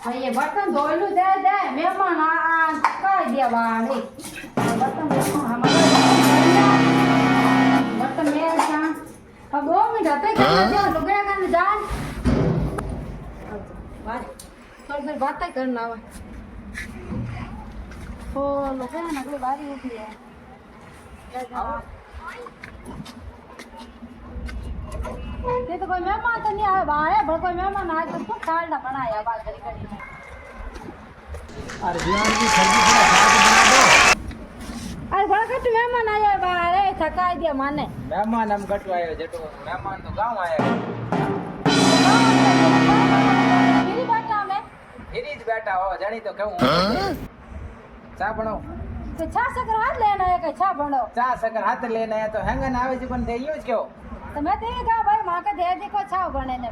ભાઈ એ બર્તન ધોયેલું દે દે મહેમાન આ કઈ દેવા રે બર્તન બર્તન મેં જાણ अब 2 मिनट होते करना जा लुगाया करने जान बात थोड़ी देर बात ही करना है ओ लुगाया ना कोई बारी उठी है ये तो कोई मेहमान तो नहीं आया बाहर है पर कोई मेहमान आया तो खूब खाना बनाया बात करी करी में अरे बिहार की सब्जी थोड़ा साथ बना दो। अरे बड़ा कट मेहमान आया बाहर है थका दिया माने मेहमान हम कटवा आयो जेटो मेहमान तो गांव आया मेरी बात में इरी ज बैठा हो जानी तो कहूं चा बनाओ तो छा सकर हाथ लेना है कि छा बनो चा सकर हाथ लेना है तो हैंगन आवे जी पण दे यूज क्यों तो मैं तेरे कहा भाई मां के दे देखो छा बने ने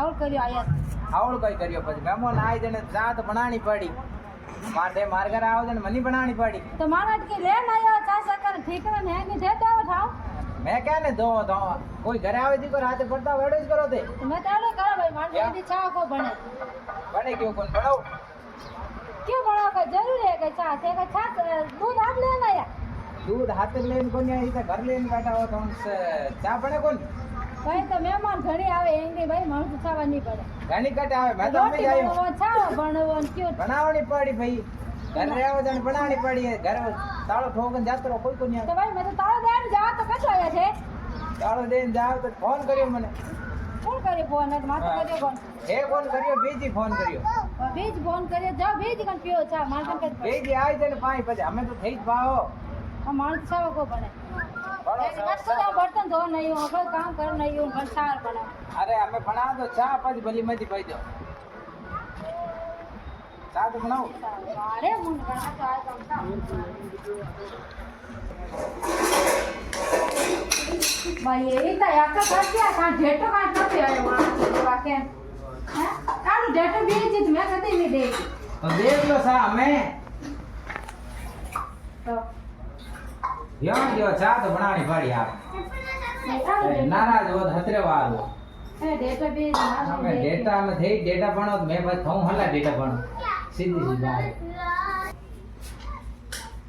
और करियो आया आवड़ कोई करियो પછી मेहमान आए जने चा तो बनानी पड़ी माटे मार घर आओ जने मनी बनानी पड़ी तो महाराज के लेन आयो छा सकर ठीक है ने दे दो ठाओ मैं क्या ने दो दो कोई घर आवे जी को रात पड़ता वेड़ो ज करो दे तो मैं तेरे कहा भाई मां जल्दी छा को बने बने क्यों कोन बनाओ क्यों बनो का जरूर है कि छा ते का छा दूध हाथ लेना या दूध हाथ लेन कोनी आई तो घर लेन बैठा हो तो चा बने कोन भाई तो मेहमान घणी आवे एंगे भाई मां तो छावा नहीं पड़े घणी कट आवे मैं तो रोटी नहीं जायो बनावो छा बनवो क्यों बनावनी पड़ी भाई घर रे आओ जन बनानी पड़ी है घर तालो ठोकन जातो रहो कोई को नहीं तो भाई मैं तो तारो देन जा तो कतो आया छे तालो देन जाओ तो फोन करियो मने कौन करे फोन है मां तो करियो फोन हे फोन करियो बीजी फोन करियो बीज फोन करे जाओ बीज कन पियो छा मां के बीजी आई जने पाई पजे हमें तो थई पाओ हम मां छावा को बने बड़ो एक मस्त ना बर्तन धो नहीं हो कोई काम कर नहीं हो बरसार बना अरे हमें बना दो चा पज भली मजी पई दो चा तो बनाओ अरे मुंड बना तो आए कम सा भाई ये तो याका कर दिया था डेटो काट तो आयो मां के वाके हैं काडू डेटो बीज मैं कदी नहीं देगी तो देख लो सा हमें तो ध्यान दियो चा तो बनानी पड़ी आप नाराज हो हतरे वार हो डेटा बीज हमें डेटा में थे डेटा बनो तो मैं बस कहूं हल्ला डेटा बनो सीधी सी बात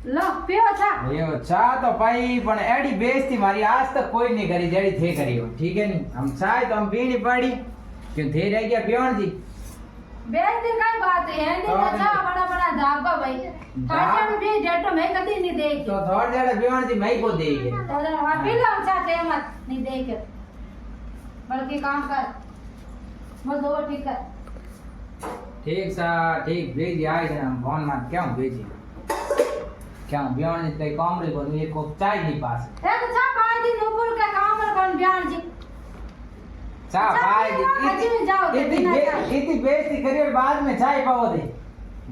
लो पियो था यो चा तो भाई पण एडी बेइज्जती मारी आज तक कोई नहीं करी जेडी थे करी हो ठीक है नहीं हम चाय तो हम पीनी पड़ी क्यों थे रह गया पियोन जी बेइज्जती काई बात है नहीं अच्छा बड़ा बड़ा धागा भाई थाटे में भी डेटो मैं कदी नहीं देगी तो थोड़ जेड़ा पियोन जी मैं को देगी तो वहां पिला चाहते मत नहीं देके बल्कि काम कर मत दो ठीक कर ठीक सा ठीक भेजी आए थे हम फोन मत क्यों भेजी क्या पियोन जी ते कमरे को एक कप चाय नहीं पास ए तो चा भाई दिन ऊपर का काम कर बयान जी चा भाई इतनी बेइज्जती करी और बाद में चाय पाओ दे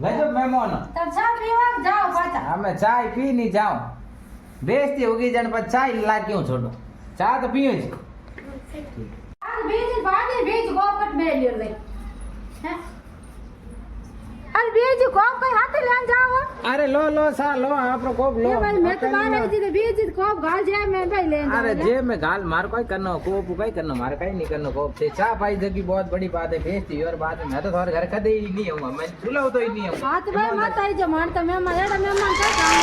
गजब मेहमान तब चा पीवा जाओ पाचा हमें चाय पी नहीं जाओ बेइज्जती होगी जन पर चाय ला क्यों छोड़ो चाय तो पियो जी आज बीज गोकट में लियो ले हैं अरे बीज कोप कोई हाथ ले जाओ अरे लो लो सा लो आपरो कोप लो ये भाई मैं तो मारे जी बीज कोप गाल जाए मैं भाई ले अरे जे में गाल मार कोई करनो कोप कोई करनो मारे कहीं नहीं करनो कोप से चा भाई जगी बहुत बड़ी बात है बेइज्जती और बात मैं तो तुम्हारे घर कदे ही नहीं आऊंगा मैं झूलाऊ तो ही नहीं आऊंगा हाथ भाई मत आई जो मारता मैं मेहमान का काम